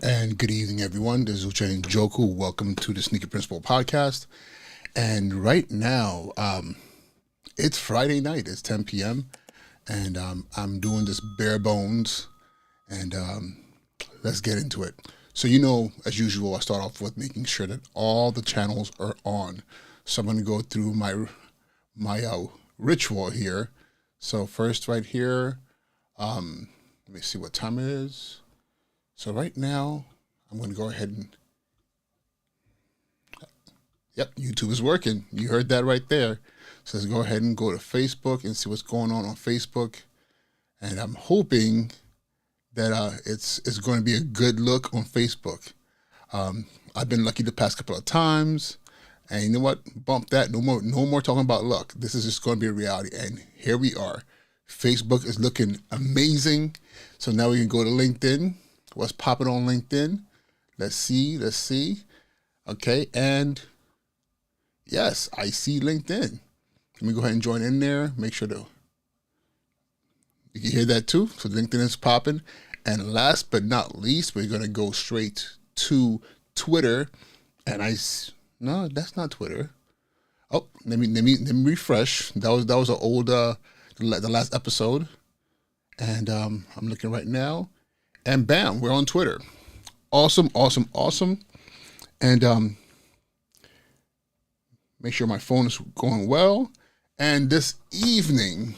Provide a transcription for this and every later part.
And good evening, everyone. This is Uchenni Joku. Welcome to the Sneaker Principle Podcast. And right now, it's Friday night. It's 10 p.m. And I'm doing this bare bones. And let's get into it. So, as usual, I start off with making sure that all the channels are on. So I'm going to go through my ritual here. So first, right here, let me see what time it is. So right now, I'm going to go ahead and, yep, YouTube is working. You heard that right there. So let's go ahead and go to Facebook and see what's going on Facebook. And I'm hoping that it's going to be a good look on Facebook. I've been lucky the past couple of times. And you know what? Bump that. No more talking about luck. This is just going to be a reality. And here we are. Facebook is looking amazing. So now we can go to LinkedIn. What's popping on LinkedIn? Let's see. Okay, and yes, I see LinkedIn. Let me go ahead and join in there. Make sure you can hear that too. So LinkedIn is popping. And last but not least, we're gonna go straight to Twitter. And no, that's not Twitter. Oh, let me refresh. That was an old the last episode. And I'm looking right now. And bam, we're on Twitter. Awesome. And make sure my phone is going well. And this evening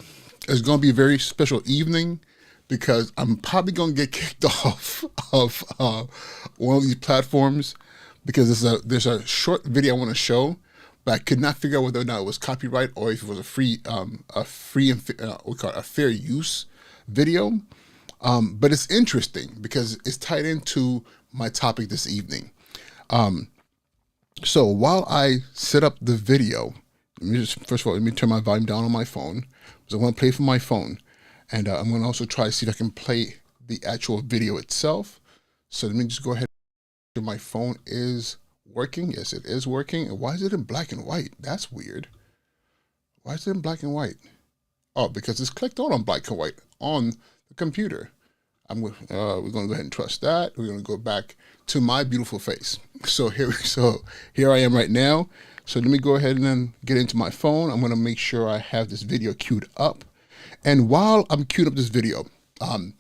is going to be a very special evening because I'm probably going to get kicked off of one of these platforms because there's a short video I want to show, but I could not figure out whether or not it was copyright or if it was a free and a fair use video. But it's interesting because it's tied into my topic this evening. So while I set up the video, first of all, let me turn my volume down on my phone because I want to play from my phone. And I'm going to also try to see if I can play the actual video itself. So let me just go ahead. My phone is working. Yes, it is working. And why is it in black and white? That's weird. Why is it in black and white? Oh, because it's clicked on black and white on the computer. We're going to go ahead and trust that. We're going to go back to my beautiful face. So here I am right now. So let me go ahead and then get into my phone. I'm going to make sure I have this video queued up. And while I'm queued up this video, I'm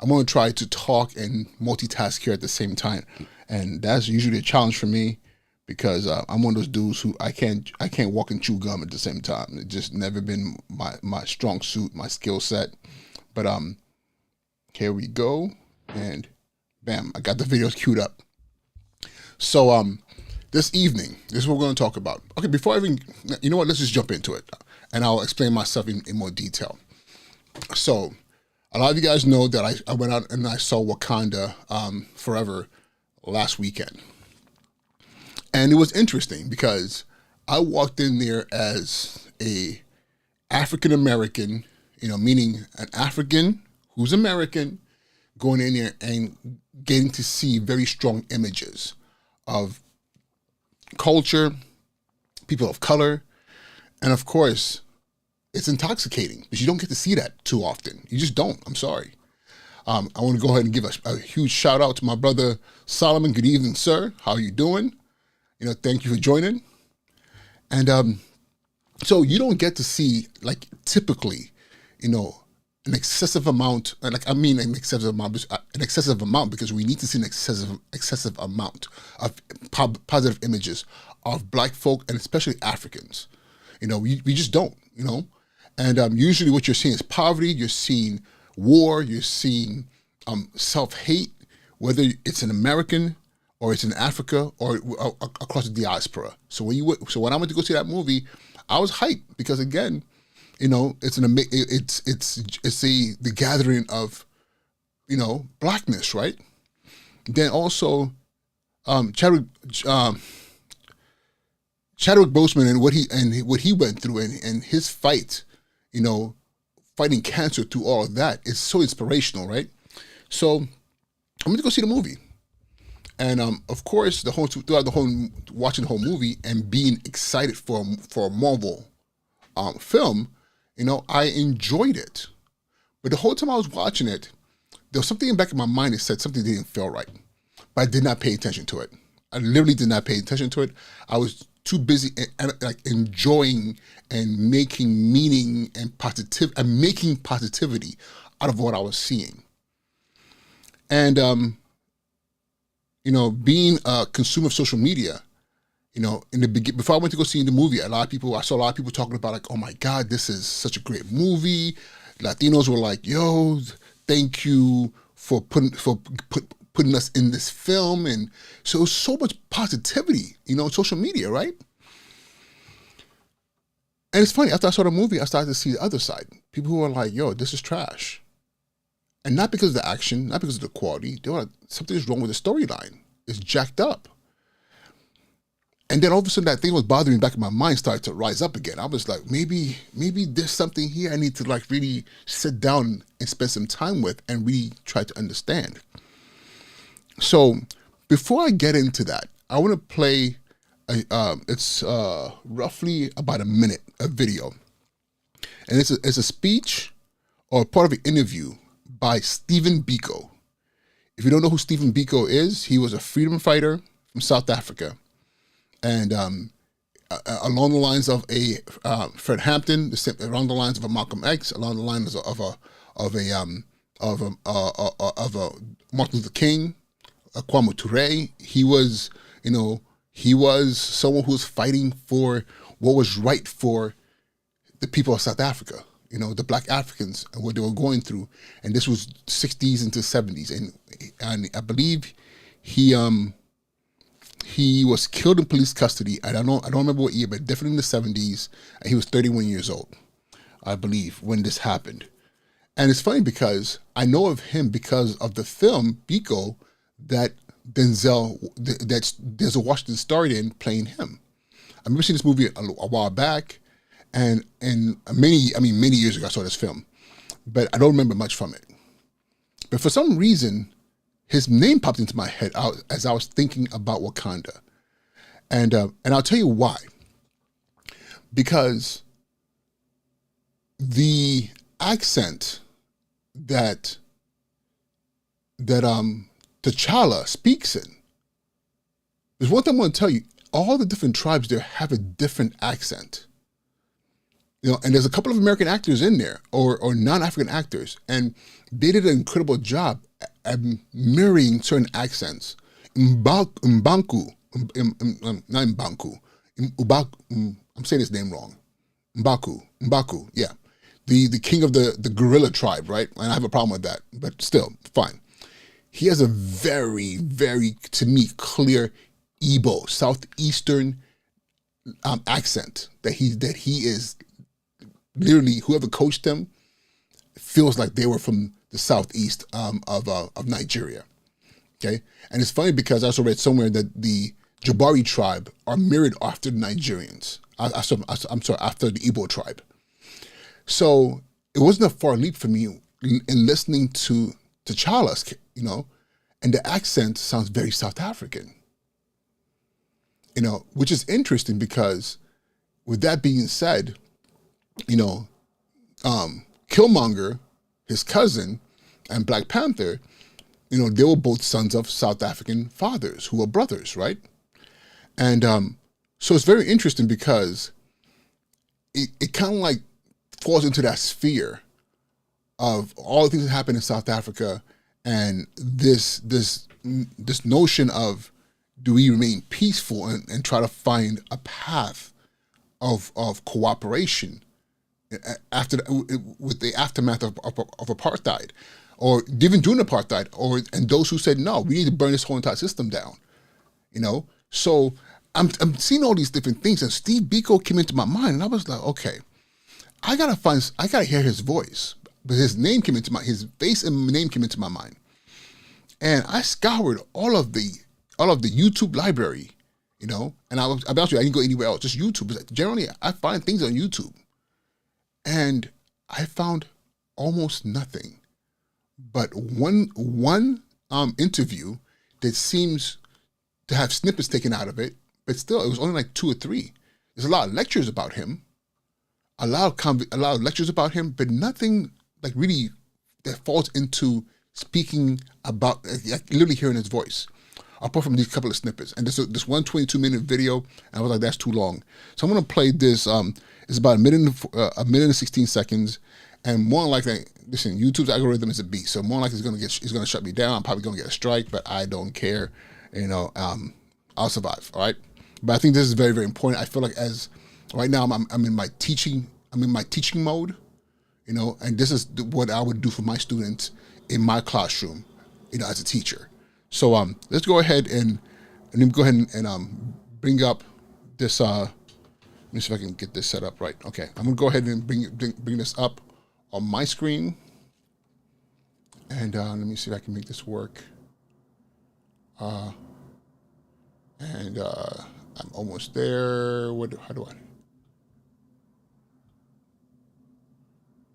going to try to talk and multitask here at the same time. And that's usually a challenge for me because I'm one of those dudes who I can't walk and chew gum at the same time. It's just never been my strong suit, my skill set. But here we go, and bam, I got the videos queued up. So this evening, this is what we're going to talk about. Okay, before I even, you know what, let's just jump into it, and I'll explain myself in more detail. So a lot of you guys know that I went out and I saw Wakanda Forever last weekend. And it was interesting because I walked in there as a African American, meaning an African who's American, going in there and getting to see very strong images of culture, people of color, and of course, it's intoxicating because you don't get to see that too often. You just don't. I'm sorry. I want to go ahead and give a huge shout out to my brother Solomon. Good evening, sir. How are you doing? Thank you for joining. And so you don't get to see, like, typically, an excessive amount, an excessive amount because we need to see an excessive amount of positive images of Black folk and especially Africans. We just don't, And usually what you're seeing is poverty, you're seeing war, you're seeing self-hate, whether it's an American or it's in Africa or across the diaspora. So when I went to go see that movie, I was hyped because, again, it's the gathering of, Blackness, right? Then also, Chadwick Boseman and what he went through and his fight, fighting cancer through all of that is so inspirational, right? So I'm going to go see the movie. And of course, throughout watching the whole movie and being excited for a Marvel film, I enjoyed it. But the whole time I was watching it, there was something in the back of my mind that said something didn't feel right. but I did not pay attention to it. I literally did not pay attention to it. I was too busy and like enjoying and making meaning and making positivity out of what I was seeing. And being a consumer of social media, in the beginning, before I went to go see the movie, I saw a lot of people talking about like, oh my God, this is such a great movie. Latinos were like, yo, thank you for putting us in this film. And so it was so much positivity, on social media, right? And it's funny, after I saw the movie, I started to see the other side. People who are like, yo, this is trash. And not because of the action, not because of the quality. They were like, something is wrong with the storyline. It's jacked up. And then all of a sudden that thing was bothering me back in my mind started to rise up again. I was like, maybe there's something here I need to like really sit down and spend some time with and really try to understand. So before I get into that, I want to play, it's roughly about a minute of video. And it's a speech or part of an interview by Stephen Biko. If you don't know who Stephen Biko is, he was a freedom fighter from South Africa. And along the lines of a Fred Hampton, along the lines of a Malcolm X, along the lines of a Martin Luther King, Kwame Ture, he was someone who was fighting for what was right for the people of South Africa, the Black Africans and what they were going through. And this was 60s into 70s. And I believe he was killed in police custody. I don't remember what year, but definitely in the 70s. And he was 31 years old, I believe, when this happened. And it's funny because I know of him because of the film Biko that Denzel Washington starred in playing him. I remember seeing this movie a while back, and many years ago I saw this film, but I don't remember much from it. But for some reason, his name popped into my head as I was thinking about Wakanda, and I'll tell you why. Because the accent that T'Challa speaks in. There's one thing I'm going to tell you. All the different tribes there have a different accent. And there's a couple of American actors in there, or non-African actors, and they did an incredible job at mirroring certain accents. Mbanku, not Mbanku, I'm saying his name wrong. Mbaku, yeah. The king of the gorilla tribe, right? And I have a problem with that, but still, fine. He has a very, very, to me, clear Igbo, southeastern accent that he is literally, whoever coached him feels like they were from the southeast of Nigeria. Okay, and it's funny because I also read somewhere that the Jabari tribe are mirrored after the Nigerians. I'm sorry, after the Igbo tribe. So it wasn't a far leap for me in listening to T'Challa's, and the accent sounds very South African. Which is interesting because, with that being said, Killmonger, his cousin, and Black Panther, they were both sons of South African fathers who were brothers, right? And so it's very interesting because it kind of like falls into that sphere of all the things that happen in South Africa and this notion of, do we remain peaceful and try to find a path of cooperation with the aftermath of apartheid, or even during apartheid, and those who said no, we need to burn this whole entire system down. So I'm seeing all these different things, and Steve Biko came into my mind, and I was like, okay, I gotta hear his voice, but his face and name came into my mind, and I scoured all of the YouTube library, and I'll be honest with you, I didn't go anywhere else, just YouTube. Generally, I find things on YouTube, and I found almost nothing, but one interview that seems to have snippets taken out of it, but still, it was only like 2 or 3. There's a lot of lectures about him, a lot of lectures about him, but nothing like really that falls into speaking about, like literally hearing his voice. apart from these couple of snippets. And this 122-minute video, and I was like, that's too long. So I'm gonna play this. It's about a minute and 16 seconds, and more likely, listen, YouTube's algorithm is a beast. So more likely it's gonna shut me down. I'm probably gonna get a strike, but I don't care. I'll survive. All right. But I think this is very, very important. I feel like as right now I'm in my teaching mode, and this is what I would do for my students in my classroom, as a teacher. So let's go ahead and let me go ahead and bring up this. Let me see if I can get this set up right. Okay, I'm gonna go ahead and bring this up on my screen, and let me see if I can make this work. I'm almost there. How do I?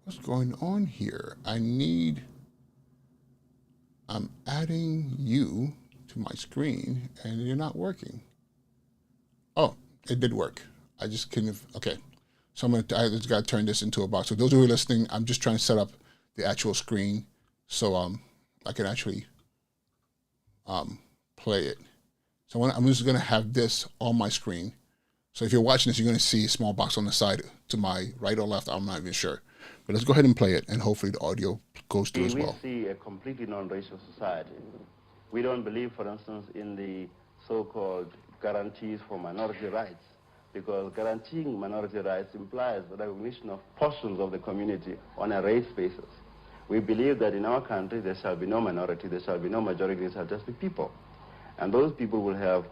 What's going on here? I'm adding you to my screen and you're not working. Oh, it did work. I just couldn't. Okay. So I just got to turn this into a box. So those who are listening, I'm just trying to set up the actual screen so I can actually play it. So I'm just going to have this on my screen. So if you're watching this, you're going to see a small box on the side to my right or left. I'm not even sure. But let's go ahead and play it, and hopefully the audio goes through as well. We see a completely non-racial society. We don't believe, for instance, in the so-called guarantees for minority rights, because guaranteeing minority rights implies the recognition of portions of the community on a race basis. We believe that in our country there shall be no minority, there shall be no majority, there shall just be people. And those people will have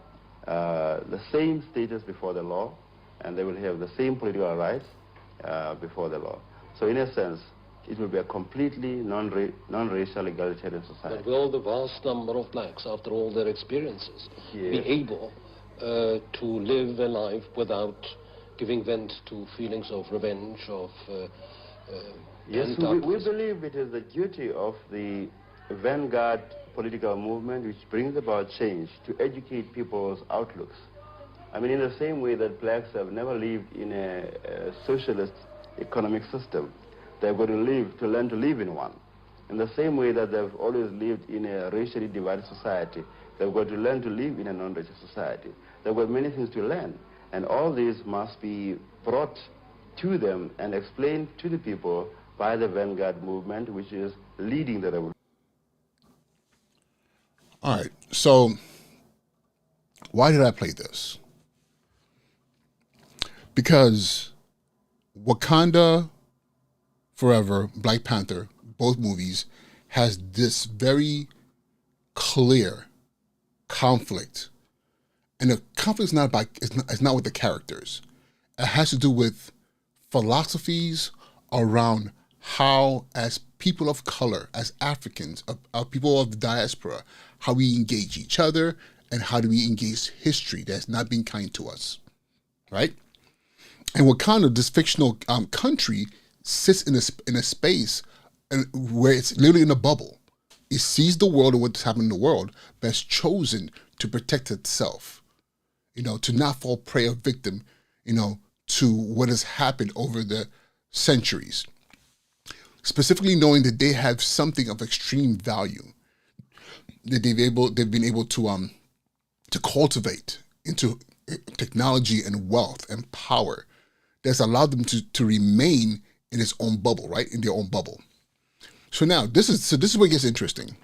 the same status before the law, and they will have the same political rights before the law. So in a sense, it will be a completely non-racial egalitarian society. But will the vast number of blacks, after all their experiences, be able to live a life without giving vent to feelings of revenge, of yes, we believe it is the duty of the vanguard political movement which brings about change to educate people's outlooks. I mean, in the same way that blacks have never lived in a socialist economic system, they're going to learn to live in one. In the same way that they've always lived in a racially divided society, they've got to learn to live in a non-racial society. They've got many things to learn, and all these must be brought to them and explained to the people by the vanguard movement, which is leading the revolution. All right, so why did I play this? Because Wakanda Forever, Black Panther, both movies, has this very clear conflict. And the conflict is it's not with the characters. It has to do with philosophies around how, as people of color, as Africans, people of the diaspora, how we engage each other and how do we engage history that's not being kind to us, right? And Wakanda, this fictional country, sits in a space where it's literally in a bubble. It sees the world and what's happening in the world, but it's chosen to protect itself, to not fall prey or victim, to what has happened over the centuries. Specifically knowing that they have something of extreme value that they've been able to cultivate into technology and wealth and power that's allowed them to remain in its own bubble, right? In their own bubble. So now this is where it gets interesting.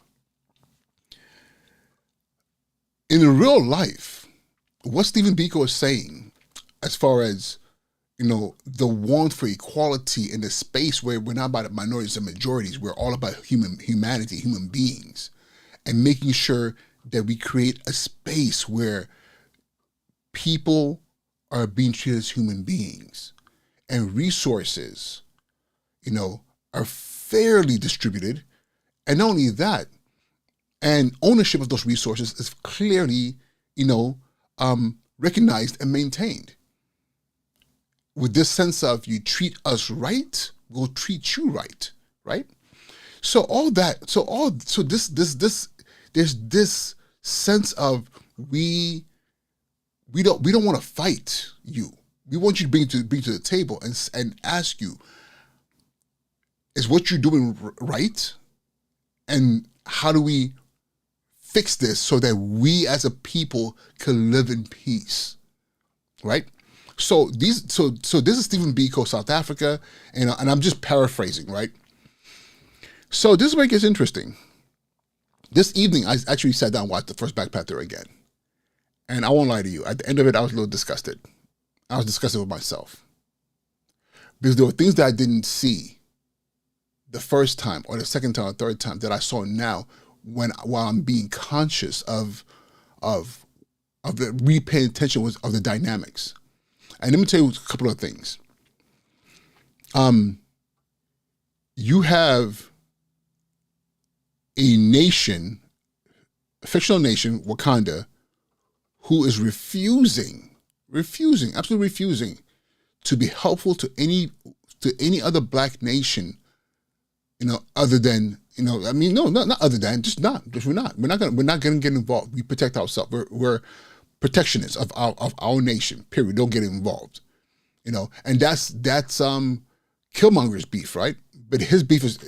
In real life, what Stephen Biko is saying, as far as the want for equality in the space where we're not about minorities and majorities, we're all about humanity, human beings, and making sure that we create a space where people are being treated as human beings and resources, are fairly distributed. And not only that, and ownership of those resources is clearly, recognized and maintained. With this sense of you treat us right, we'll treat you right, right? So there's this sense of we don't want to fight you. We want you to bring to the table and ask you, is what you're doing right? And how do we fix this so that we as a people can live in peace, right? So this is Stephen Biko, South Africa, and I'm just paraphrasing, right? So this is where it gets interesting. This evening, I actually sat down and watched the first Black Panther again. And I won't lie to you, at the end of it, I was a little disgusted. I was disgusted with myself. Because there were things that I didn't see the first time or the second time or third time that I saw now while I'm being conscious of the repaying attention of the dynamics. And let me tell you a couple of things. You have a nation, a fictional nation, Wakanda, who is refusing, absolutely refusing to be helpful to any other black nation, other than, I mean, no, not other than, just not. We're not gonna get involved. We protect ourselves. We're protectionists of our nation. Period. Don't get involved. And that's Killmonger's beef, right? But his beef is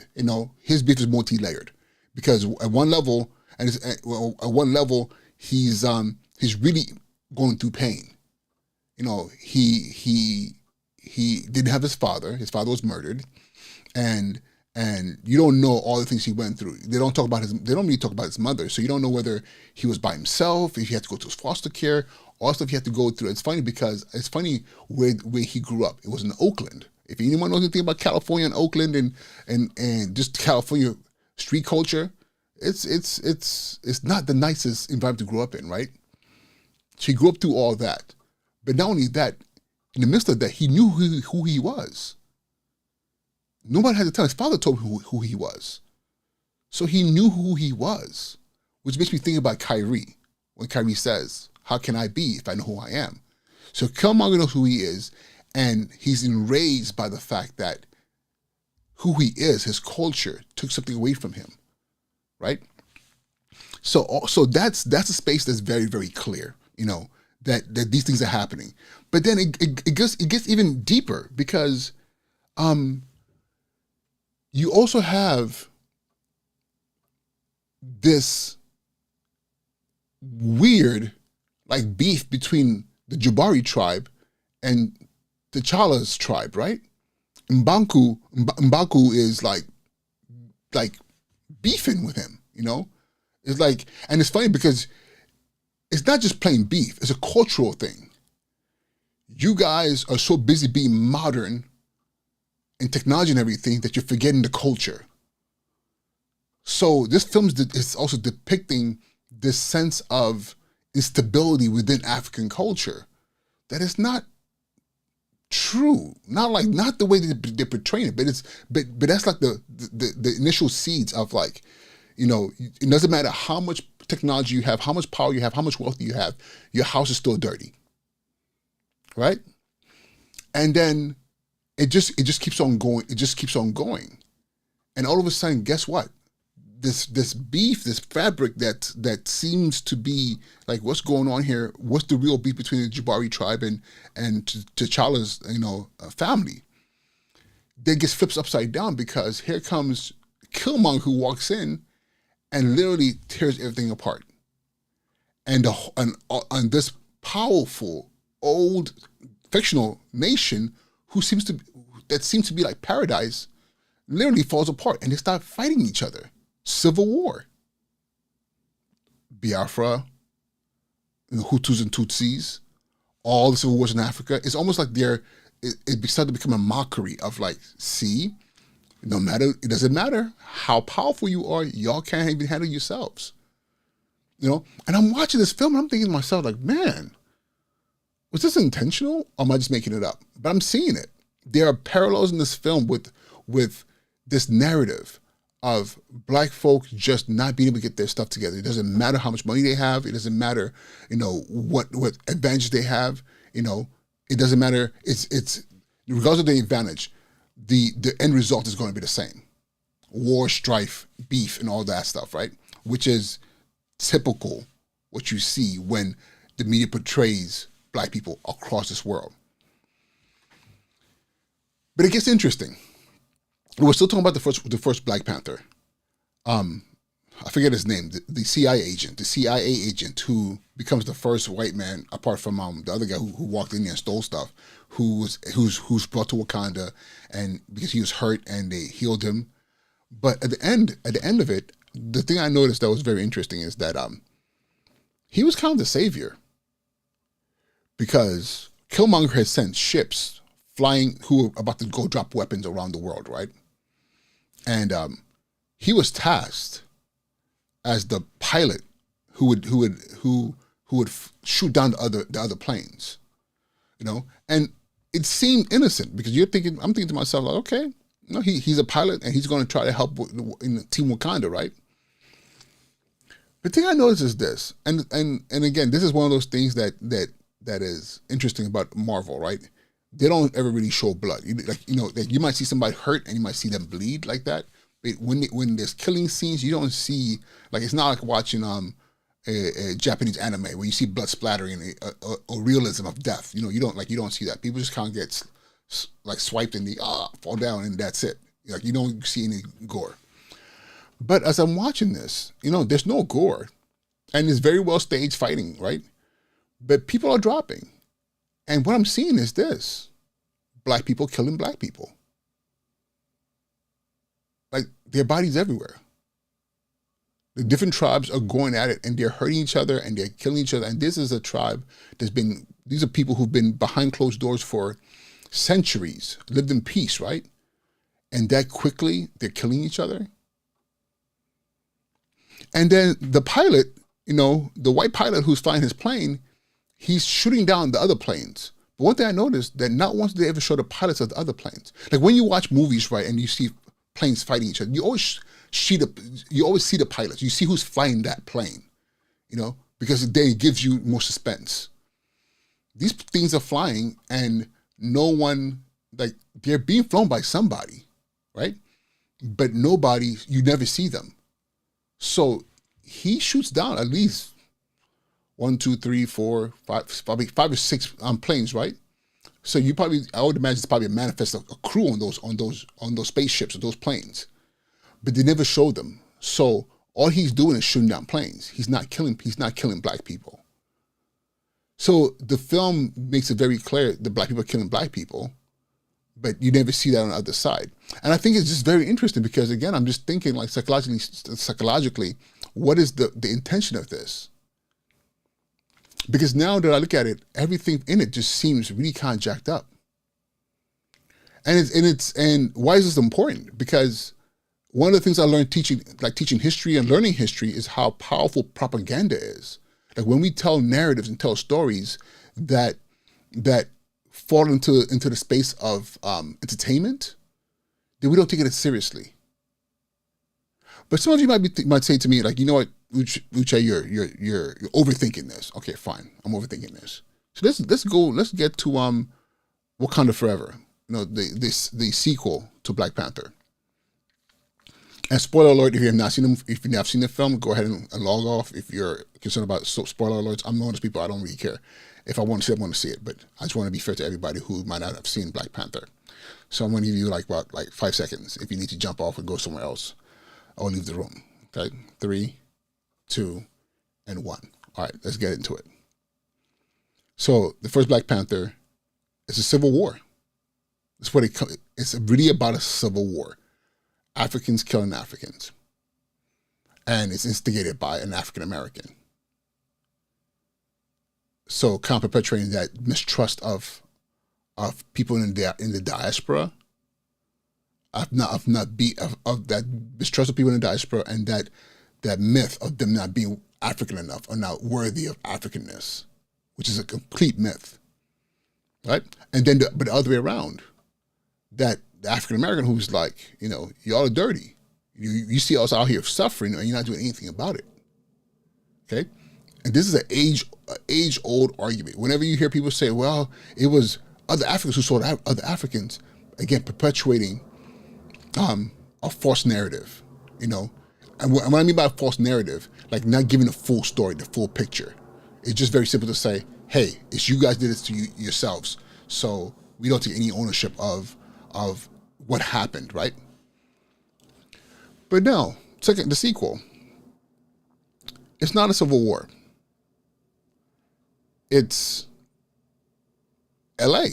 multi-layered, because at one level, he's really going through pain. He didn't have his father. His father was murdered, and you don't know all the things he went through. They don't really talk about his mother, so you don't know whether he was by himself, if he had to go to his foster care, all the stuff he had to go through. It's funny because where he grew up. It was in Oakland. If anyone knows anything about California and Oakland and just California street culture, it's not the nicest environment to grow up in, right? So he grew up through all that. But not only that, in the midst of that, he knew who he was. Nobody had to tell him. His father told him who he was. So he knew who he was, which makes me think about Kyrie, when Kyrie says, how can I be if I know who I am? So Killmonger knows who he is, and he's enraged by the fact that who he is, his culture, took something away from him, right? So that's a space that's very, very clear, that these things are happening. But then it gets even deeper, because you also have this weird beef between the Jabari tribe and T'Challa's tribe, right? M'Baku is like beefing with him, It's and it's funny because it's not just plain beef, it's a cultural thing. You guys are so busy being modern and technology and everything that you're forgetting the culture. So this film is also depicting this sense of instability within African culture that is not true, not the way that they're portraying it, but that's like the initial seeds of it doesn't matter how much technology you have, how much power you have, how much wealth you have, your house is still dirty, right? And then it just keeps on going. It just keeps on going, and all of a sudden, guess what? This beef, this fabric that seems to be what's going on here? What's the real beef between the Jabari tribe and T'Challa's family? Then gets flipped upside down, because here comes Killmonger, who walks in and literally tears everything apart, and this powerful old fictional nation seems to be like paradise literally falls apart, and they start fighting each other. Civil war. Biafra, Hutus and Tutsis, all the civil wars in Africa. It's almost like it started to become a mockery of see, it doesn't matter how powerful you are, y'all can't even handle yourselves. And I'm watching this film and I'm thinking to myself, man, was this intentional or am I just making it up? But I'm seeing it. There are parallels in this film with this narrative of black folks just not being able to get their stuff together. It doesn't matter how much money they have. It doesn't matter, what advantage they have. It doesn't matter. It's regardless of the advantage, the end result is going to be the same. War, strife, beef, and all that stuff, right? Which is typical what you see when the media portrays black people across this world. But it gets interesting. We're still talking about the first Black Panther. I forget his name, the CIA agent who becomes the first white man, apart from the other guy who walked in there and stole stuff, who's brought to Wakanda, and because he was hurt and they healed him. But at the end of it, the thing I noticed that was very interesting is that he was kind of the savior, because Killmonger had sent ships flying who were about to go drop weapons around the world, right? And he was tasked as the pilot who would shoot down the other planes, you know. And it seemed innocent, because I'm thinking to myself, like, okay, you know, he's a pilot and he's going to try to help in Team Wakanda, right? The thing I noticed is this, and again, this is one of those things that is interesting about Marvel, right? They don't ever really show blood. You might see somebody hurt and you might see them bleed like that. But when there's killing scenes, you don't see, like, it's not like watching a Japanese anime where you see blood splattering or realism of death. You don't see that. People just kind of get like swiped and fall down, and that's it. Like, you don't see any gore. But as I'm watching this, there's no gore, and it's very well staged fighting, right? But people are dropping. And what I'm seeing is this: black people killing black people. Like, their bodies everywhere. The different tribes are going at it, and they're hurting each other and they're killing each other. And this is a tribe these are people who've been behind closed doors for centuries, lived in peace, right? And that quickly, they're killing each other. And then the pilot, the white pilot who's flying his plane, he's shooting down the other planes. But one thing I noticed, that not once did they ever show the pilots of the other planes. Like, when you watch movies, right, and you see planes fighting each other, you always see the pilots. You see who's flying that plane, because then it gives you more suspense. These things are flying, and no one, like, they're being flown by somebody, right? But nobody, you never see them. So he shoots down at least 1, 2, 3, 4, 5, probably 5 or 6 planes, right? So I would imagine it's probably a manifest of a crew on those spaceships or those planes, but they never show them. So all he's doing is shooting down planes. He's not killing black people. So the film makes it very clear that black people are killing black people, but you never see that on the other side. And I think it's just very interesting, because, again, I'm just thinking, like, psychologically, what is the intention of this? Because now that I look at it, everything in it just seems really kind of jacked up. And why is this important? Because one of the things I learned teaching history and learning history is how powerful propaganda is. Like, when we tell narratives and tell stories that fall into the space of entertainment, then we don't take it as seriously. But some of you might say to me, like, you know what, Uche, you're overthinking this. Okay, fine, I'm overthinking this. So let's get to Wakanda Forever. The sequel to Black Panther. And spoiler alert, if you have not seen the film, go ahead and log off. If you're concerned about spoiler alerts, I'm one of those people, I don't really care. If I want to see it, I want to see it. But I just want to be fair to everybody who might not have seen Black Panther. So I'm going to give you like 5 seconds. If you need to jump off and go somewhere else, or leave the room. Okay, 3, 2, and 1. All right, let's get into it. So the first Black Panther is a civil war. It's really about a civil war. Africans killing Africans. And it's instigated by an African American. So kind of perpetuating that mistrust of people in the diaspora, of that mistrust of people in the diaspora, and that myth of them not being African enough or not worthy of Africanness, which is a complete myth, right? And then but the other way around, that the African American who's like, y'all are dirty. You see us out here suffering and you're not doing anything about it. Okay? And this is an age-old argument. Whenever you hear people say, well, it was other Africans who sold other Africans, again, perpetuating a false narrative, And what I mean by a false narrative, like not giving the full story, the full picture. It's just very simple to say, hey, it's you guys did this to yourselves, so we don't take any ownership of what happened, right? But no, the sequel, it's not a civil war. It's LA.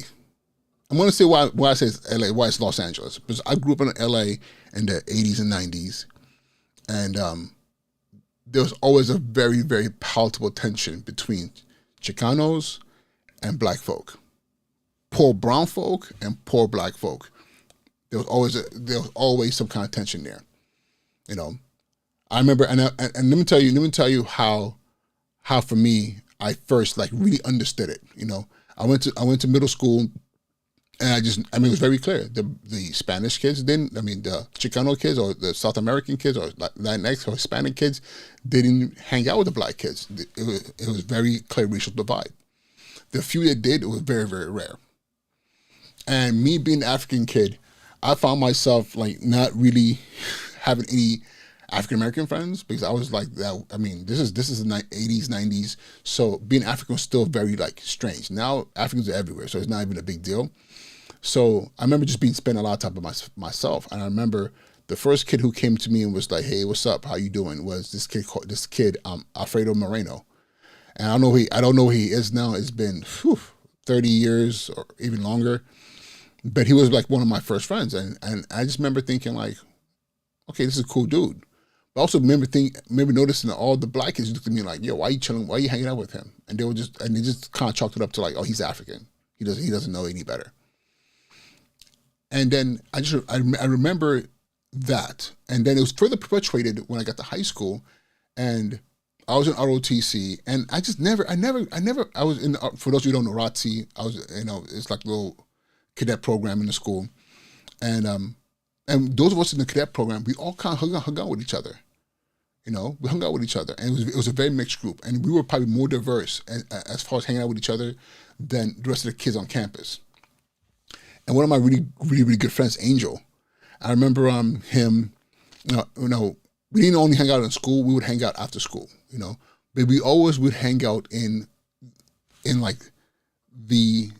I'm going to say why I say it's LA, why it's Los Angeles. Because I grew up in LA in the 80s and 90s. And there was always a very, very palatable tension between Chicanos and black folk. Poor brown folk and poor black folk. There was always some kind of tension there. You know, I remember, and let me tell you how for me, I first like really understood it. You know, I went to middle school, and it was very clear. The Spanish kids didn't. I mean, the Chicano kids or the South American kids or Latinx or Hispanic kids didn't hang out with the black kids. It was very clear racial divide. The few that did, it was very, very rare. And me being an African kid, I found myself like not really having any African American friends because I was like that. I mean, this is the 80s, 90s, so being African was still very like strange. Now Africans are everywhere, so it's not even a big deal. So I remember just spending a lot of time by myself, and I remember the first kid who came to me and was like, "Hey, what's up? How you doing?" Was this kid Alfredo Moreno, and I don't know who he is now. It's been 30 years or even longer. But he was like one of my first friends, and I just remember thinking like, okay, this is a cool dude. But I also remember noticing that all the black kids looked at me like, yo, why are you chilling? Why are you hanging out with him? And they just kind of chalked it up to like, oh, he's African. He doesn't know any better. And then I remember that, and then it was further perpetuated when I got to high school, and I was in ROTC, and I was in. For those of you who don't know ROTC, I was it's like a little cadet program in the school, and those of us in the cadet program, we all kind of hung out with each other. You know, we hung out with each other, and it was a very mixed group, and we were probably more diverse as far as hanging out with each other than the rest of the kids on campus. And one of my really, really, really good friends, Angel, I remember him. We didn't only hang out in school; we would hang out after school. You know, but we always would hang out in like the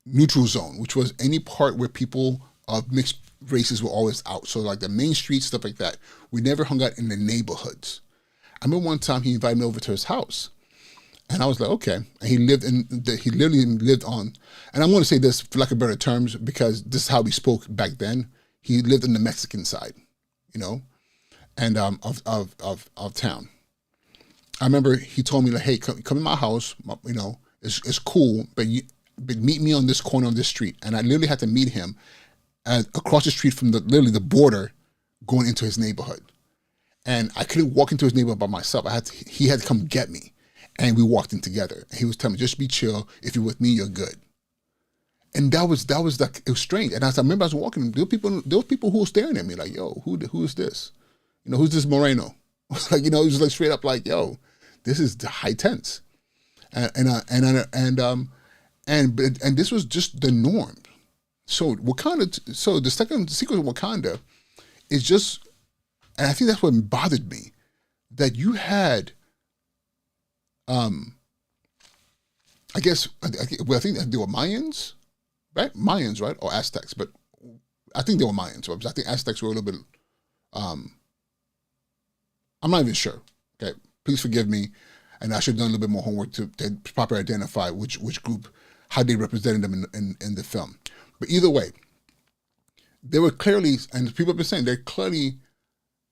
neutral zone, which was any part where people of mixed races were always out. So like the main streets, stuff like that. We never hung out in the neighborhoods. I remember one time he invited me over to his house, and I was like, okay. And he literally lived on, and I'm going to say this for lack of better terms because this is how we spoke back then. He lived in the Mexican side, you know, and of town. I remember he told me like, hey, come in my house. You know, it's cool, but meet me on this corner of this street. And I literally had to meet him across the street from the border going into his neighborhood. And I couldn't walk into his neighborhood by myself. He had to come get me. And we walked in together. And he was telling me, just be chill. If you're with me, you're good. And that was like, it was strange. And as I remember I was walking, there were people who were staring at me like, yo, who is this? You know, who's this Moreno? Like, you know, it was like straight up like, yo, this is the high tense. And this was just the norm. So Wakanda. So the sequence of Wakanda is just, and I think that's what bothered me, that you had, I think they were Mayans, right? Mayans, right, or Aztecs, but I think they were Mayans. I think Aztecs were a little bit. I'm not even sure. Okay, please forgive me, and I should have done a little bit more homework to properly identify which group, how they represented them in the film. But either way, they were clearly, and people have been saying, they're clearly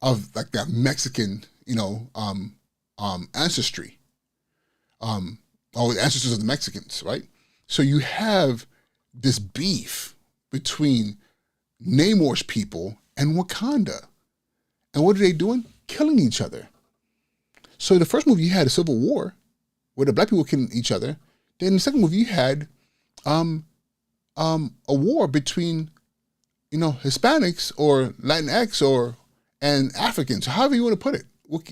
of like that Mexican, you know, ancestry, or the ancestors of the Mexicans, right? So you have this beef between Namor's people and Wakanda. And what are they doing? Killing each other. So the first movie you had a civil war where the black people were killing each other. Then the second movie you had a war between, you know, Hispanics or Latinx and Africans, however you want to put it.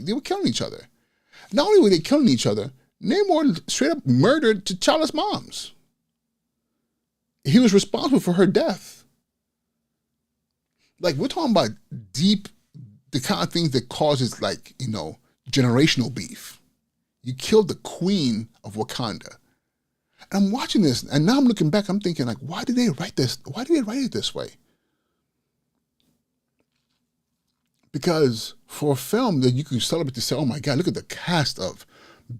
They were killing each other. Not only were they killing each other, Namor straight up murdered T'Challa's moms. He was responsible for her death. Like, we're talking about deep, the kind of things that causes, like, you know, generational beef. You killed the queen of Wakanda. And I'm watching this, and now I'm looking back, I'm thinking, like, why did they write this? Why did they write it this way? Because for a film that you can celebrate to say, oh my God, look at the cast of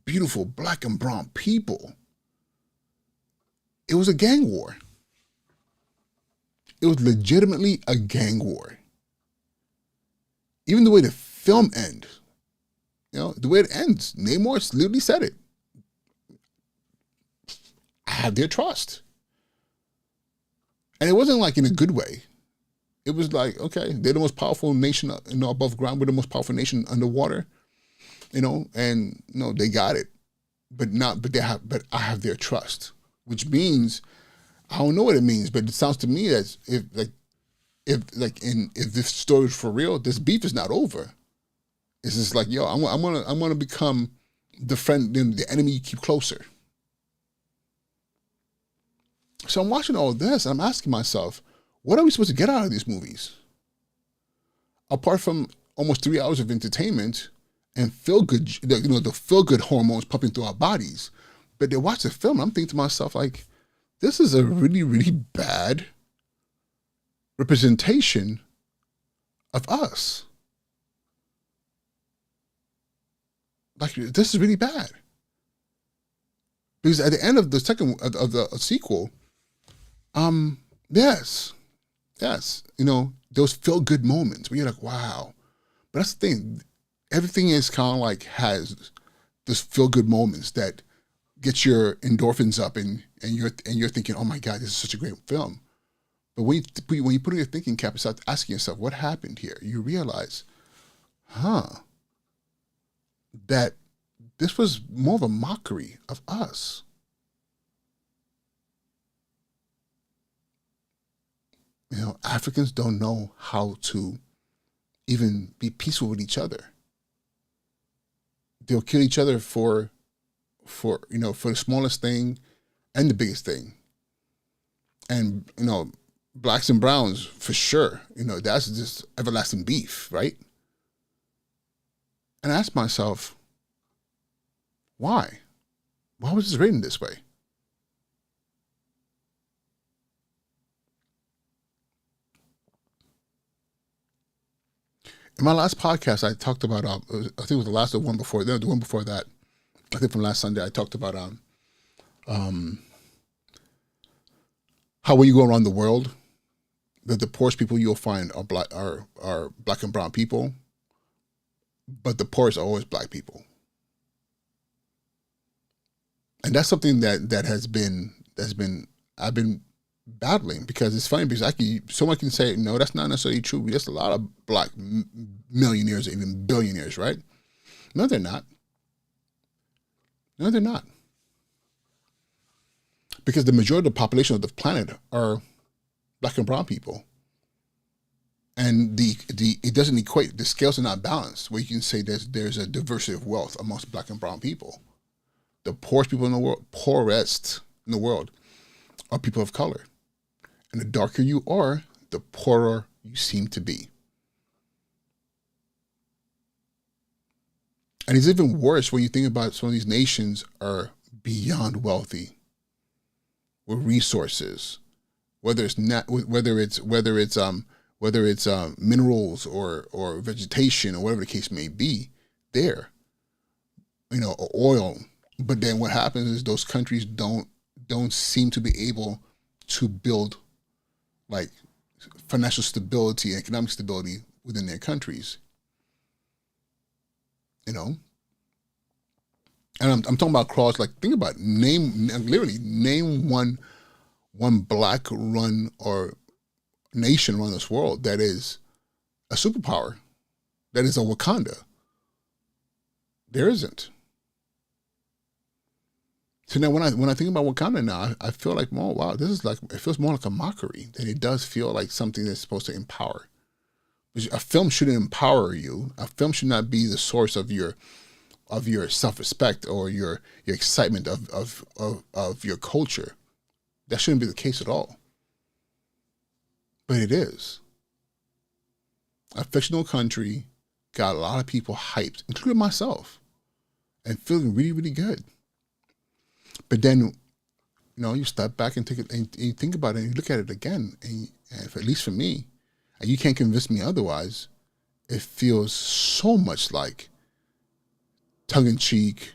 beautiful black and brown people. It was a gang war. It was legitimately a gang war. Even the way the film ends, the way it ends, Namor literally said it. I have their trust. And it wasn't like in a good way. It was like, okay, they're the most powerful nation, above ground. We're the most powerful nation underwater, and they got it, but I have their trust, which means, I don't know what it means, but it sounds to me as if this story is for real, this beef is not over. It's just like, yo, I'm gonna become the friend, the enemy you keep closer. So I'm watching all this and I'm asking myself, what are we supposed to get out of these movies? Apart from almost 3 hours of entertainment and the feel-good hormones pumping through our bodies. But they watch the film and I'm thinking to myself, like, this is a really, really bad representation of us. Like, this is really bad. Because at the end of the sequel, yes, those feel-good moments where you're like, wow. But that's the thing. Everything is kind of like has this feel-good moments that gets your endorphins up and you're thinking, oh my God, this is such a great film. But when you put in your thinking cap and start asking yourself, what happened here? You realize, that this was more of a mockery of us. Africans don't know how to even be peaceful with each other. They'll kill each other for the smallest thing and the biggest thing. And, blacks and browns, for sure, that's just everlasting beef, right? And I asked myself, why? Why was this written this way? In my last podcast, I talked about, I think it was the one before that, I think from last Sunday, I talked about how when you go around the world, that the poorest people you'll find are black and brown people, but the poorest are always black people. And that's something I've been battling, because it's funny, because someone can say, no, that's not necessarily true. There's a lot of black millionaires, even billionaires, right? No, they're not. No, they're not. Because the majority of the population of the planet are black and brown people. And it doesn't equate, the scales are not balanced, where you can say there's a diversity of wealth amongst black and brown people. The poorest in the world are people of color. And the darker you are, the poorer you seem to be. And it's even worse when you think about some of these nations are beyond wealthy with resources, whether it's minerals or vegetation or whatever the case may be, or oil. But then what happens is those countries don't seem to be able to build like financial stability and economic stability within their countries. And I'm talking about across, like, think about it. Name one black run or nation around this world that is a superpower, that is a Wakanda. There isn't. So now when I think about Wakanda now, I feel like, oh wow, this is like, it feels more like a mockery than it does feel like something that's supposed to empower. A film shouldn't empower you. A film should not be the source of your self-respect or your excitement of your culture. That shouldn't be the case at all. But it is. A fictional country got a lot of people hyped, including myself, and feeling really, really good. But then, you step back and you think about it and you look at it again, and at least for me, and you can't convince me otherwise, it feels so much like tongue-in-cheek,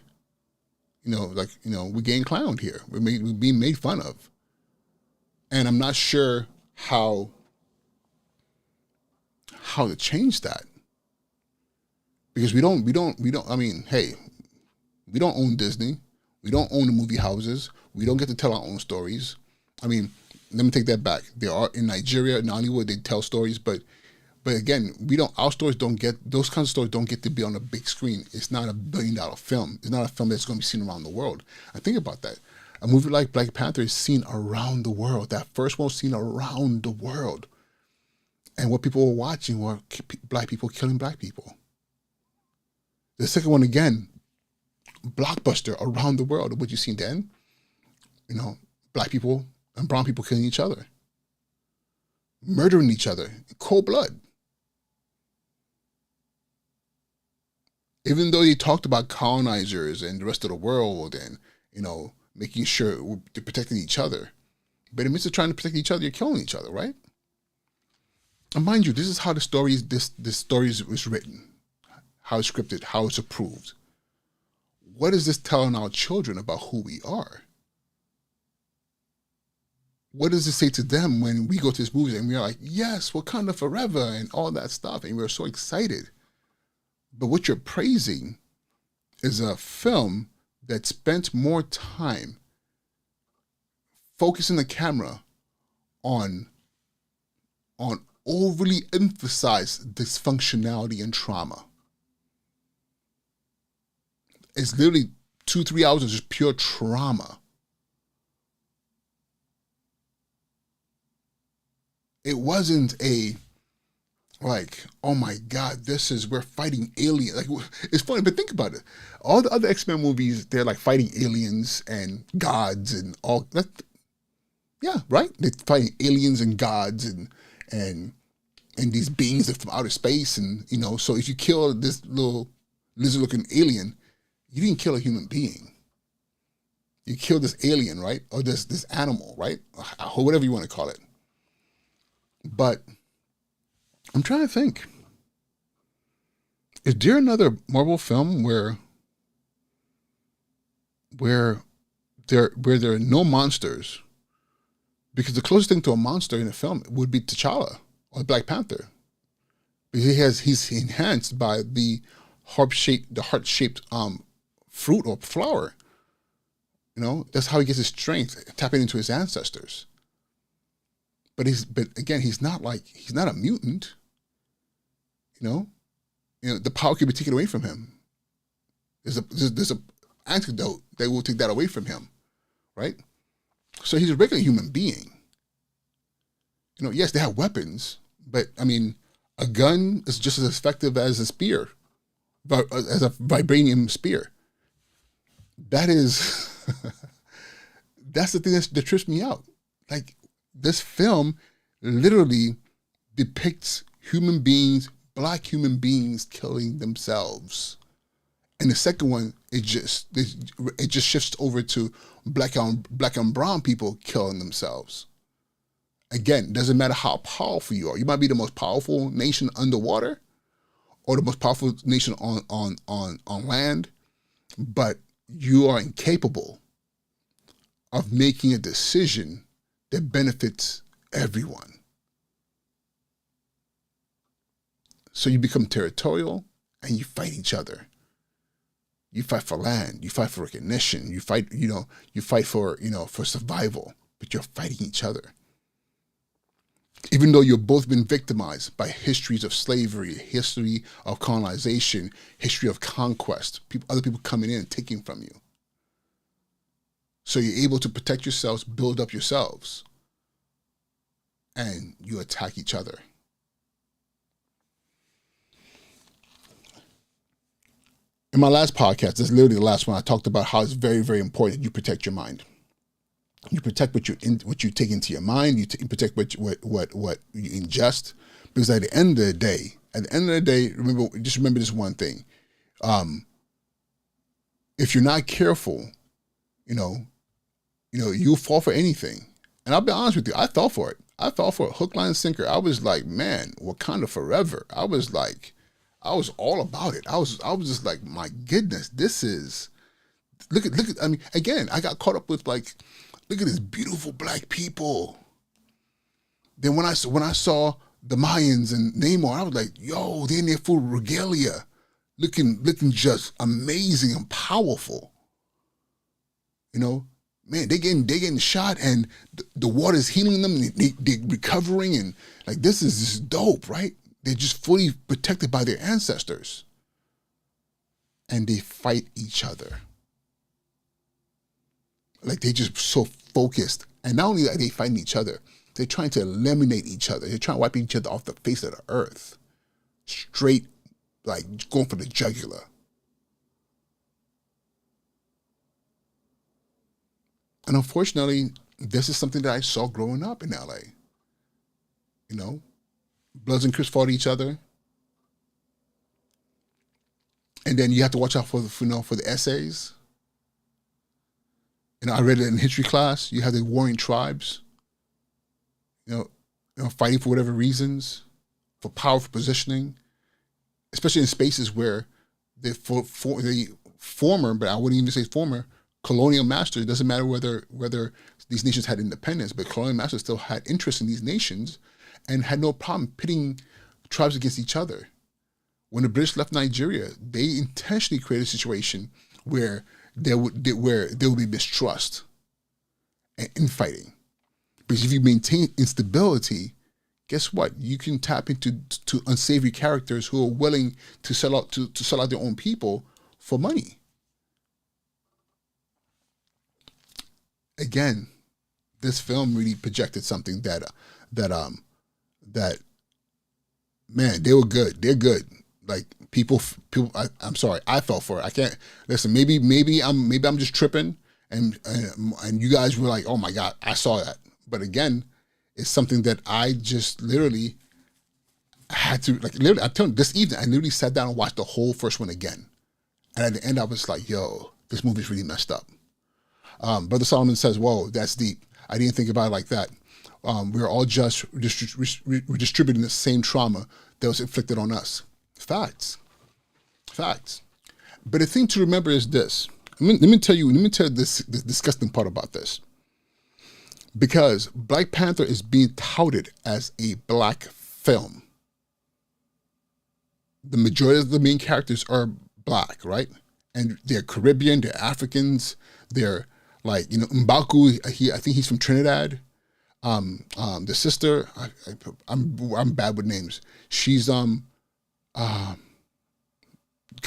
like, we're getting clowned here. We're being made fun of. And I'm not sure how to change that. Because we don't, I mean, hey, we don't own Disney. We don't own the movie houses. We don't get to tell our own stories. I mean, let me take that back. There are, in Nigeria, in Hollywood, they tell stories, but again, our stories don't get, those kinds of stories don't get to be on a big screen. It's not a $1 billion film. It's not a film that's going to be seen around the world. And think about that. A movie like Black Panther is seen around the world. That first one was seen around the world. And what people were watching were black people killing black people. The second one, again, blockbuster around the world. What you seen then? Black people and brown people killing each other. Murdering each other in cold blood. Even though they talked about colonizers and the rest of the world and, making sure they're protecting each other. But in the midst of trying to protect each other, you're killing each other, right? And mind you, this is how this story was written, how it's scripted, how it's approved. What is this telling our children about who we are? What does it say to them when we go to this movie and we're like, yes, Wakanda forever and all that stuff, and we're so excited. But what you're praising is a film that spent more time focusing the camera on overly emphasized dysfunctionality and trauma. It's literally 2-3 hours of just pure trauma. It wasn't oh my God, we're fighting aliens. Like, it's funny, but think about it. All the other X-Men movies, they're like fighting aliens and gods and all that. Yeah, right? They're fighting aliens and gods and these beings from outer space. And, so if you kill this little lizard-looking alien, you didn't kill a human being. You killed this alien, right? Or this animal, right? Or whatever you want to call it. But I'm trying to think. Is there another Marvel film where there are no monsters? Because the closest thing to a monster in a film would be T'Challa or Black Panther. Because he's enhanced by the heart-shaped fruit or flower. That's how he gets his strength, tapping into his ancestors. But again, he's not a mutant. The power could be taken away from him. There's a antidote that will take that away from him, right? So he's a regular human being. Yes, they have weapons, but I mean, a gun is just as effective as a spear, as a vibranium spear. That's the thing that trips me out. Like, this film literally depicts human beings, black human beings killing themselves. And the second one, it just shifts over to black and brown people killing themselves. Again, doesn't matter how powerful you are. You might be the most powerful nation underwater or the most powerful nation on land, but you are incapable of making a decision that benefits everyone. So you become territorial and you fight each other. You fight for land, you fight for recognition, you fight for survival, but you're fighting each other. Even though you've both been victimized by histories of slavery, history of colonization, history of conquest, other people coming in and taking from you. So you're able to protect yourselves, build up yourselves, and you attack each other. In my last podcast, this is literally the last one, I talked about how it's very, very important that you protect your mind. You protect what you take into your mind. You protect what you ingest, because at the end of the day, remember this one thing. If you're not careful, you'll fall for anything. And I'll be honest with you, I fell for it. I fell for a hook, line, and sinker. I was like, man, Wakanda forever. I was like, I was all about it. I was just like, my goodness, this is look at. I mean, again, I got caught up with like, look at this beautiful black people. Then when I saw the Mayans and Namor, I was like, yo, they're in their full regalia, looking just amazing and powerful. You know, man, they getting shot and the water's healing them and they're recovering, and like this is just dope, right? They're just fully protected by their ancestors. And they fight each other. Like they're just so focused. And not only are they fighting each other, they're trying to eliminate each other. They're trying to wipe each other off the face of the earth. Straight, like going for the jugular. And unfortunately, this is something that I saw growing up in LA. You know, Bloods and Crips fought each other. And then you have to watch out for the essays. You know, I read it in history class. You have the warring tribes, you know, fighting for whatever reasons, for powerful positioning, especially in spaces where the former, but I wouldn't even say former, colonial masters, it doesn't matter whether these nations had independence, but colonial masters still had interest in these nations and had no problem pitting tribes against each other. When the British left Nigeria, they intentionally created a situation where there would be mistrust and infighting. Because if you maintain instability, guess what? You can tap into unsavory characters who are willing to sell out their own people for money. Again, this film really projected something that man, they were good. They're good. Like people. I'm sorry, I fell for it. I can't listen. Maybe I'm just tripping, and you guys were like, oh my God, I saw that. But again, it's something that I just literally had to I'm telling you, this evening I literally sat down and watched the whole first one again, and at the end I was like, yo, this movie's really messed up. Brother Solomon says, whoa, that's deep. I didn't think about it like that. We're all just redistributing the same trauma that was inflicted on us. Facts. But the thing to remember is this. Let me tell you this disgusting part about this. Because Black Panther is being touted as a black film. The majority of the main characters are black, right? And they're Caribbean, they're Africans, they're like, you know, M'Baku, I think he's from Trinidad. The sister, I'm bad with names. She's got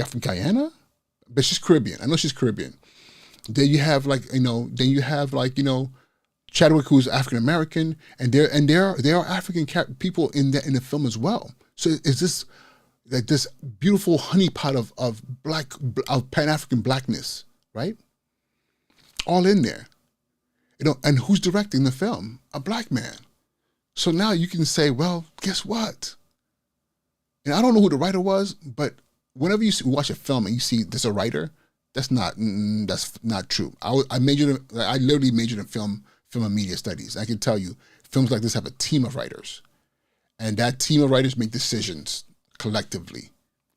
from Guyana, but she's Caribbean. I know she's Caribbean. Then you have Chadwick, who's African American, and there are African people in the film as well. So it's this like this beautiful honeypot of Pan-African blackness, right? All in there. You know, and who's directing the film? A black man. So now you can say, well, guess what? And I don't know who the writer was, but whenever you watch a film and you see there's a writer, that's not true. I literally majored in film and media studies. I can tell you, films like this have a team of writers, and that team of writers make decisions collectively,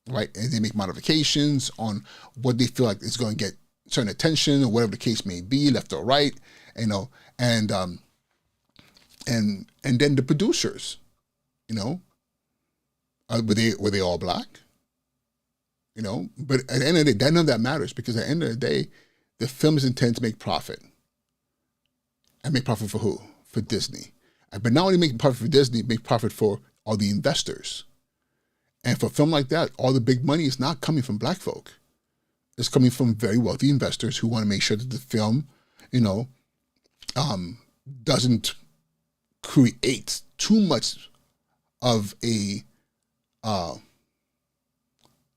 right? And they make modifications on what they feel like is going to get certain attention or whatever the case may be, left or right, you know, and then the producers, you know, were they all black? You know, but at the end of the day, none of that matters, because at the end of the day, the film is intended to make profit. And make profit for who? For Disney. But not only make profit for Disney, make profit for all the investors. And for a film like that, all the big money is not coming from black folk. It's coming from very wealthy investors who want to make sure that the film, you know, doesn't create too much of a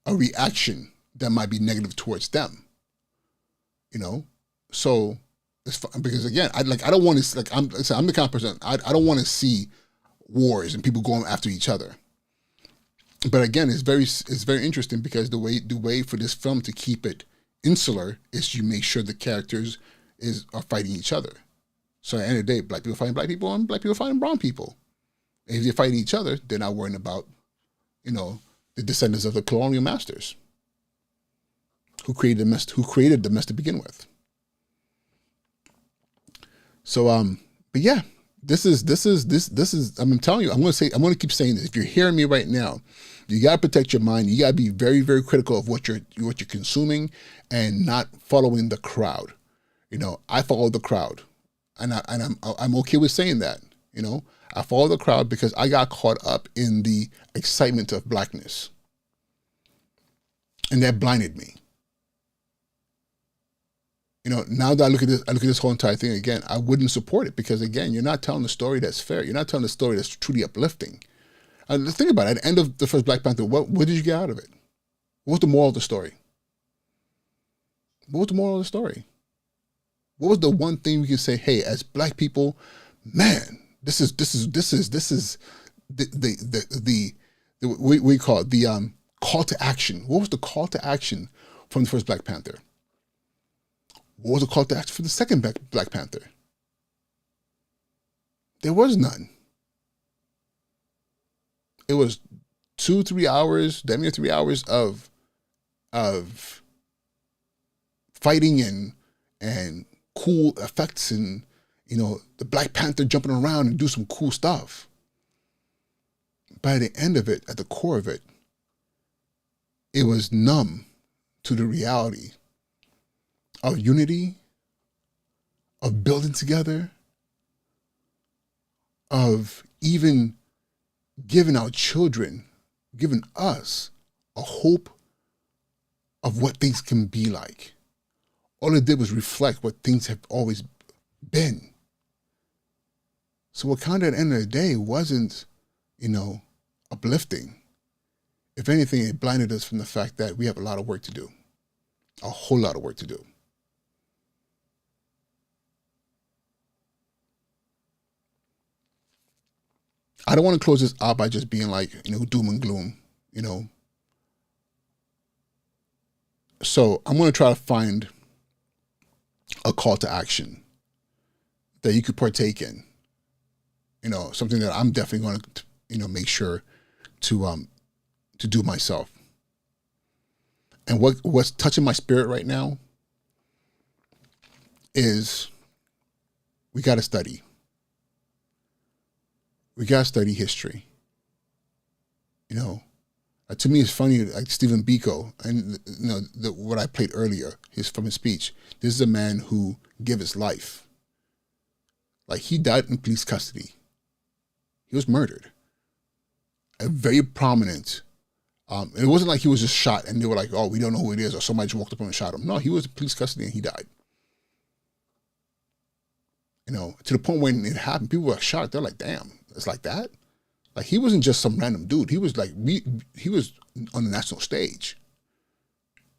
reaction that might be negative towards them, you know. So it's fun, because again, I'm the kind of person I don't want to see wars and people going after each other. But again, it's very interesting, because the way for this film to keep it insular is you make sure the characters are fighting each other. So at the end of the day, black people fighting black people and black people fighting brown people. And if they're fighting each other, they're not worrying about, you know, the descendants of the colonial masters who created the mess to begin with. So, but yeah, this is, I'm telling you, I'm going to keep saying this. If you're hearing me right now, you got to protect your mind. You got to be very, very critical of what you're consuming and not following the crowd. You know, I follow the crowd, and I'm okay with saying that. You know, I follow the crowd because I got caught up in the excitement of blackness, and that blinded me. You know, now that I look at this whole entire thing again, I wouldn't support it because, again, you're not telling a story that's fair. You're not telling a story that's truly uplifting. And think about it. At the end of the first Black Panther, what did you get out of it? What was the moral of the story? What was the moral of the story? What was the one thing we can say, hey, as Black people, man, this is the we call it the call to action. What was the call to action from the first Black Panther? What was the call to action for the second Black Panther? There was none. It was 2-3 hours, damn near 3 hours of fighting and cool effects, and you know, the Black Panther jumping around and do some cool stuff. By the end of it, at the core of it, it was numb to the reality of unity, of building together, of even giving our children, giving us a hope of what things can be like. All it did was reflect what things have always been. So Wakanda at the end of the day wasn't, you know, uplifting. If anything, it blinded us from the fact that we have a lot of work to do, a whole lot of work to do. I don't want to close this out by just being like, you know, doom and gloom, you know. So I'm going to try to find a call to action that you could partake in, you know, something that I'm definitely going to, you know, make sure to do myself. And what's touching my spirit right now is we got to study. We got to study history. You know, to me, it's funny, like Stephen Biko, and you know, what I played earlier, from his speech. This is a man who gave his life. Like, he died in police custody. He was murdered. A very prominent, it wasn't like he was just shot and they were like, oh, we don't know who it is, or somebody just walked up and shot him. No, he was in police custody and he died. You know, to the point when it happened, people were shocked. They're like, damn, it's like that? Like, he wasn't just some random dude. He was like, he was on the national stage.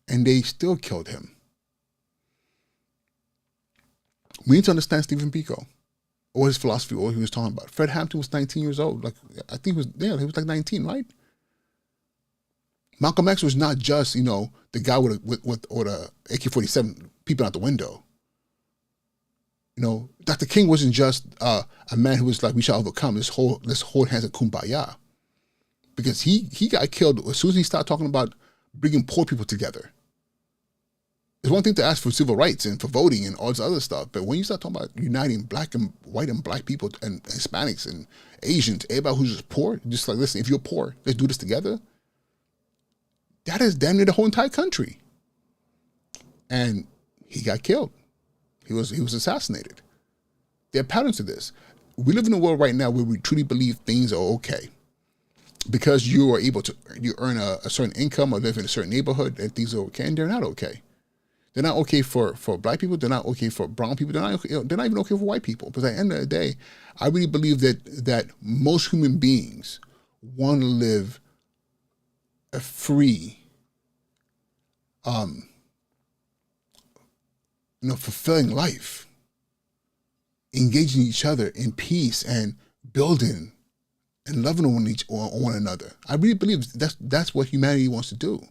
And they still killed him. We need to understand Stephen Biko, or his philosophy, or what he was talking about. Fred Hampton was 19 years old. Like, I think he was like 19, right? Malcolm X was not just, you know, the guy with the AK-47 peeping out the window. You know, Dr. King wasn't just a man who was like, we shall overcome. Let's hold hands at kumbaya. Because he got killed as soon as he started talking about bringing poor people together. It's one thing to ask for civil rights and for voting and all this other stuff, but when you start talking about uniting black and white and black people and Hispanics and Asians, everybody who's just poor, just like, listen, if you're poor, let's do this together. That is damn near the whole entire country. And he got killed. He was assassinated. There are patterns to this. We live in a world right now where we truly believe things are okay. Because you are able to earn a certain income or live in a certain neighborhood, and things are okay, and they're not okay. They're not okay for black people. They're not okay for brown people. They're not even okay for white people. Because at the end of the day, I really believe that most human beings want to live a free, fulfilling life, engaging each other in peace and building and loving on one another. I really believe that's what humanity wants to do.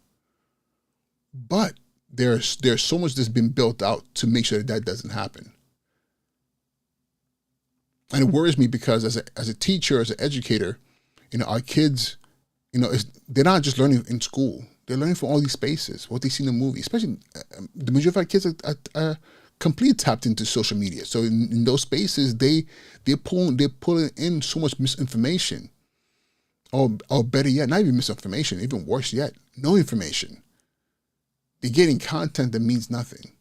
But there's so much that's been built out to make sure that doesn't happen. And it worries me because as a teacher, as an educator, our kids, they're not just learning in school. They're learning from all these spaces, what they see in the movie. Especially the majority of our kids are completely tapped into social media. So in those spaces, they're pulling in so much misinformation, or better yet, not even misinformation, even worse yet, no information. They're getting content that means nothing.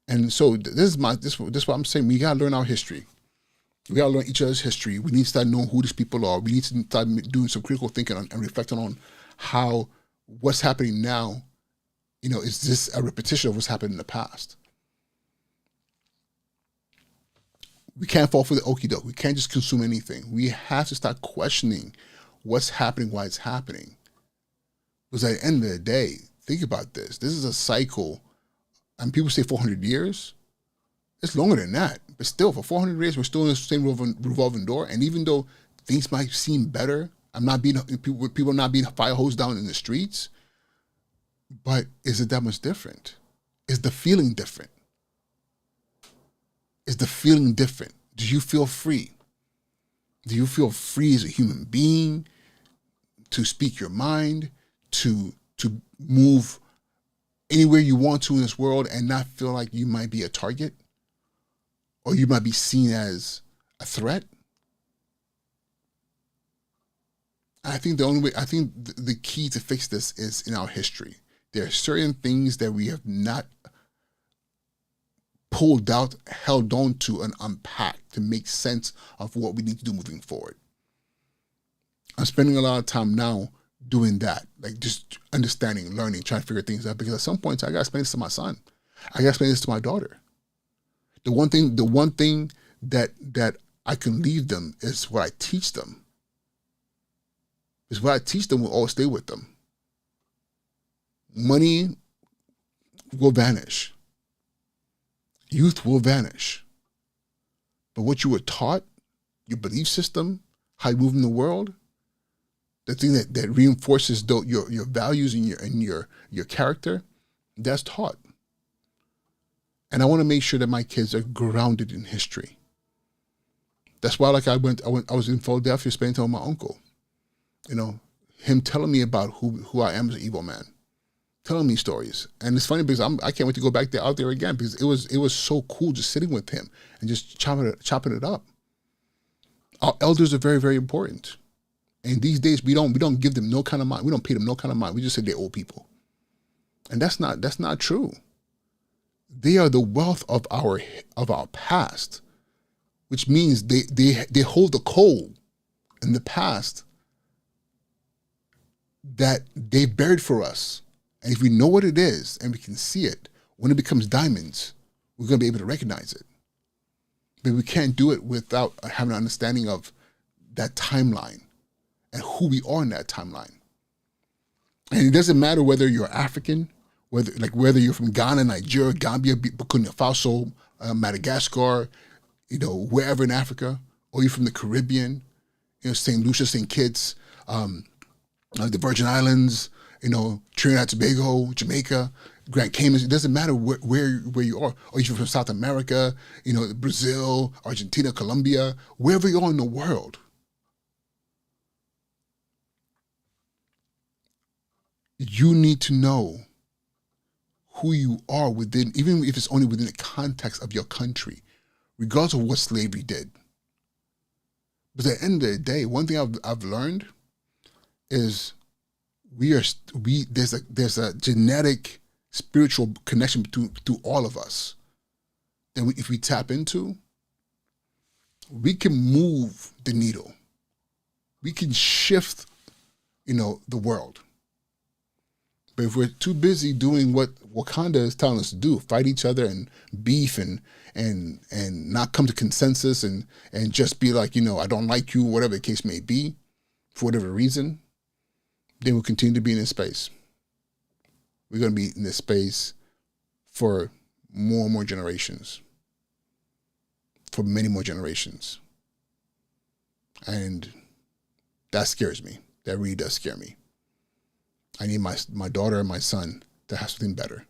And so this is what I'm saying. We gotta learn our history. We gotta learn each other's history. We need to start knowing who these people are. We need to start doing some critical thinking and reflecting on how what's happening now, is this a repetition of what's happened in the past? We can't fall for the okie doke. We can't just consume anything. We have to start questioning what's happening, why it's happening. Because at the end of the day, think about this. This is a cycle, and people say 400 years. It's longer than that. But still, for 400 years, we're still in the same revolving door. And even though things might seem better, people not being fire hosed down in the streets, but is it that much different? Is the feeling different? Is the feeling different? Do you feel free? Do you feel free as a human being to speak your mind, to move anywhere you want to in this world and not feel like you might be a target? Or you might be seen as a threat? I think the key to fix this is in our history. There are certain things that we have not pulled out, held on to, and unpacked to make sense of what we need to do moving forward. I'm spending a lot of time now doing that, like just understanding, learning, trying to figure things out, because at some point I gotta explain this to my son. I gotta explain this to my daughter. The one thing that I can leave them is what I teach them. Is what I teach them will always stay with them. Money will vanish. Youth will vanish. But what you were taught, your belief system, how you move in the world, the thing that reinforces your values and your character, that's taught. And I want to make sure that my kids are grounded in history. That's why, like I was in Philadelphia spending time with my uncle. Him telling me about who I am as an evil man, telling me stories. And it's funny because I can't wait to go back out there again, because it was so cool just sitting with him and just chopping it up. Our elders are very, very important. And these days we don't give them no kind of mind. We don't pay them no kind of mind. We just say they're old people. And that's not true. They are the wealth of our past, which means they hold the coal in the past that they buried for us. And if we know what it is and we can see it, when it becomes diamonds, we're going to be able to recognize it. But we can't do it without having an understanding of that timeline and who we are in that timeline. And it doesn't matter whether you're African, whether you're from Ghana, Nigeria, Gambia, Burkina Faso, Madagascar, wherever in Africa, or you're from the Caribbean, St. Lucia, St. Kitts, the Virgin Islands, Trinidad, Tobago, Jamaica, Grand Cayman. It doesn't matter where you are, or you're from South America, Brazil, Argentina, Colombia, wherever you are in the world. You need to know who you are within, even if it's only within the context of your country, regardless of what slavery did. But at the end of the day, one thing I've learned is there's a genetic spiritual connection to all of us that if we tap into, we can move the needle. We can shift, the world. But if we're too busy doing what Wakanda is telling us to do, fight each other and beef and not come to consensus and just be like, I don't like you, whatever the case may be, for whatever reason, then we'll continue to be in this space. We're going to be in this space for more and more generations, for many more generations. And that scares me. That really does scare me. I need my daughter and my son to have something better.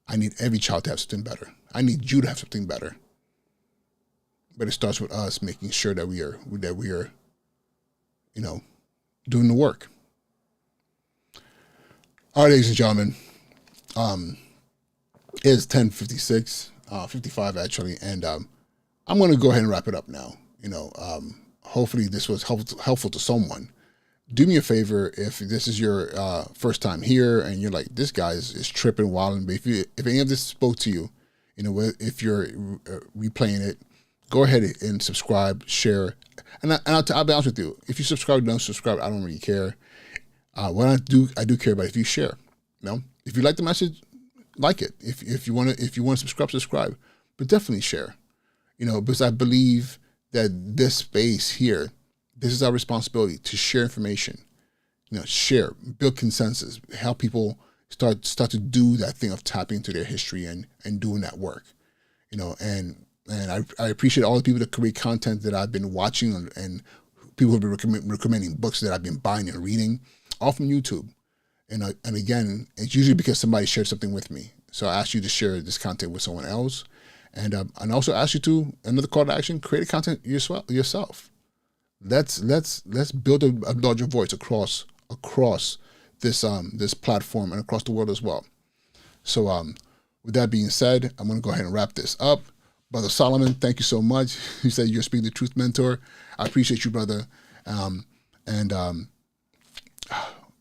I need every child to have something better. I need you to have something better. But it starts with us making sure that we are, doing the work. All right, ladies and gentlemen, it is 10:56, 55 actually, and I'm going to go ahead and wrap it up now. Hopefully this was helpful to someone. Do me a favor, if this is your first time here and you're like, this guy is tripping, wilding, but if any of this spoke to you, if you're replaying it, go ahead and subscribe, share, and I'll be honest with you. If you subscribe, don't subscribe, I don't really care. What I do care about if you share. If you like the message, like it. If you want to subscribe, but definitely share. Because I believe that this space here, this is our responsibility to share information. Share, build consensus, help people start to do that thing of tapping into their history and doing that work. And I appreciate all the people that create content that I've been watching and people who have been recommending books that I've been buying and reading, all from YouTube. And again, it's usually because somebody shared something with me. So I ask you to share this content with someone else. And also ask you to, another call to action, create a content yourself. Let's build a larger voice across this platform and across the world as well. So with that being said, I'm going to go ahead and wrap this up. Brother Solomon, thank you so much. You said you're Speak the Truth mentor. I appreciate you, brother.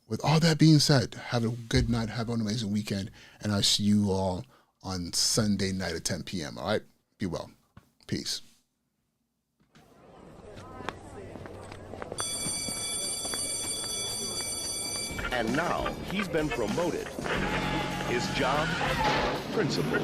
With all that being said, have a good night, have an amazing weekend, and I'll see you all on Sunday night at 10 p.m. All right? Be well. Peace. And now he's been promoted. His job, principal.